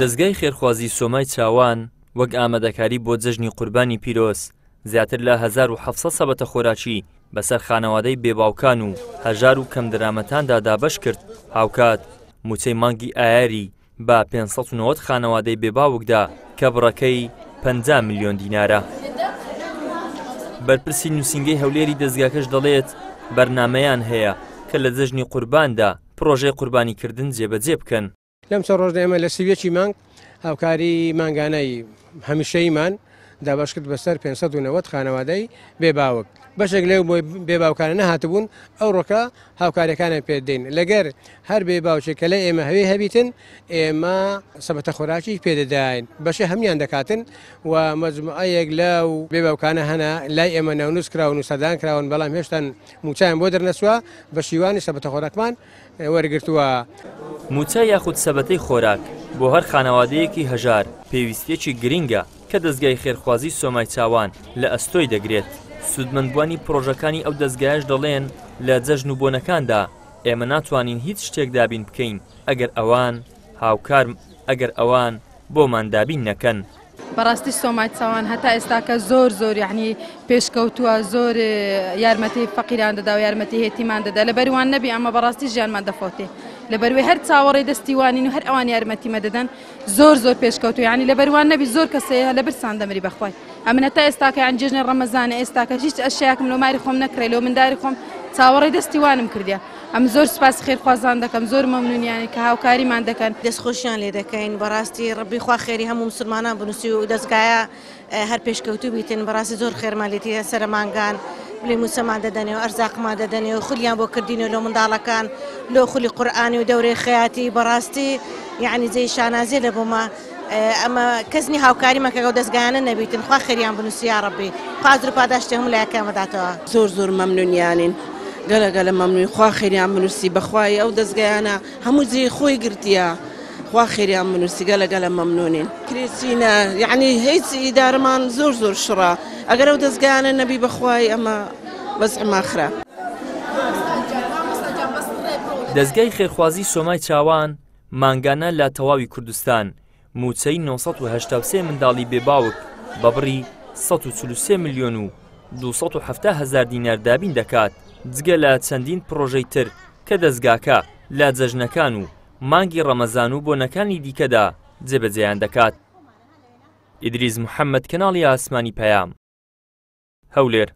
دەزگای خێرخوازی سۆمای چاوان وەک ئامادەکاری بۆ جەژنی قوربانی پیرۆز زیاتر لە 1700 سەبەتە خۆراکی بەسەر خانەوادەی بێباوکان و هەژار و کەم دەرامەتاندا دابەش کرد. هاوکات موچەی مانگی ئایاری بە 590 خانەوادەی بێباوکدا کە بڕەکەی 50 میلیۆن دینارە. بەرپرسی نووسینگەی هەولێری دەزگاکەش دەڵێت بەرنامەیان هەیە کە لە جەژنی قورباندا پرۆژەی قوربانیکردن جێبەجێ بکەن. لەم چەند ڕۆژدا ئێمە لە سیوێکی مانگ هاوکاری مانگانەی هەمیشەیمان دابەش کرد بەسەر 590 خانەوادەی بێباوک. بەشێک لەو بێباوکانە نەهاتبوون ئەو ڕۆکە هاوکاریەکانە پێدەین لەگەر هەر بێباوچێک کە لە ئێمە هەوێ هەبیتن ئێمە سەبەتە خۆراکی پێدەداین بەشە هەمیان دەکاتن و مەجموعەیەک لەو بێباوکانە هەنا لای ئێمە ناونووس کراون و سەردان کراون بەڵام هێشتا موچیان بۆ دەرنەسووە بە شیوانی سەبەتە خۆراکمان وەرگرتووە. موچە یاخود سەبەتەی خۆراک بۆ هەر خانەوادەیەکی هەژار پێویستیەکی گرینگە کە دەزگای خێرخوازی سۆمای چاوان لە ئەستۆی دەگرێت. سودمەندبوانی پرۆژەکانی ئەو دەستگایش دەڵێن لە جەژن و بۆنەکاندا ئێمە ناتوانین هیچ شتێک دابین بکەین ئەگەر ئەوان بۆمان دابین نەکەن. بەڕاستی سۆمای چاوان هەتا ئێستاکە زۆر یعنی پێشکەوتووە زۆر یارمەتی فەقیران دەدا و یارمەتی هێتیمان دەدا لە بەروان نەبی ئەمە بەڕاستی ژیانمان دەفۆتێ لە بەروێ هەر چاوەڕێ دەستیوانین و هەر ئەوان یارمەتیمە دەدەن زۆر پێشکەوتو یعنی لە بەروان نەبی زۆر کەسەیە لە برسان دەمری بەخوای ئەمن هەتا ئێستاکە یان جێژنی ڕەمەزانە ئێستاکە هیچ ئەشیاکم لۆماری خۆم نەکرێ لۆ منداری خۆم چاوەڕێ دەستیوانم کردیا. ئەم زۆر سپاس خێرخوازان دەکەم زۆر مەمنونیانی کە هاوکاریمان دەکەن دەستخۆشیان لێ دەکەین بەڕاستی ڕەبی خوا خێری هەموو مسلمانان بنووسی و دەستگایە هەر پێشکەوتو بیتن بەڕاستی زۆر خێرمالێتی سەر مانگان بڵێ موسەمان دەدەنێ و ئەرزاقمان دەدەنێ و خولیان بۆ کردینە لۆ منداڵەکان لۆ خولی قورئانی و دەورەی خەیاتی بەڕاستی یعنی جێی شانازێ لە بۆمە ئەمە کەسنی هاوکاری مەکە و دەستگایانە نەبیتن خوا خێریان بنووسی یا ڕەبی قادر و پاداشتی هەموو لایەکەمەداتەوە. زۆر مەمنونیانین گەلە مەمنوی خوا خێریان بنووسی بەخوای ئەو دەستگایانە هەموو جێی خۆی گرتیە خوا خێریان بنووسی گەلە مەمنونین کرێسینە یعنی هیچ ئیدارەمان زۆر شڕە ئەگەر ئەو دەستگایانە نەبی بەخوای ئەمە بەزعما خرا. دەزگای خێرخوازی سۆمای چاوان مانگانە لە تەواوی کوردستان موچەی 983 منداڵی بێباوک بە بڕی 143 میلیۆن و 270 هەزار دینار دابین دەکات جگە لە چەندین پرۆژەی تر کە دەزگاکە لە جەژنەکان و مانگی ڕەمەزان و بۆنەکانی دیکەدا جێبەجێیان دەکات. ئیدریس محەممەد کەناڵی ئاسمانی پەیام هەولێر.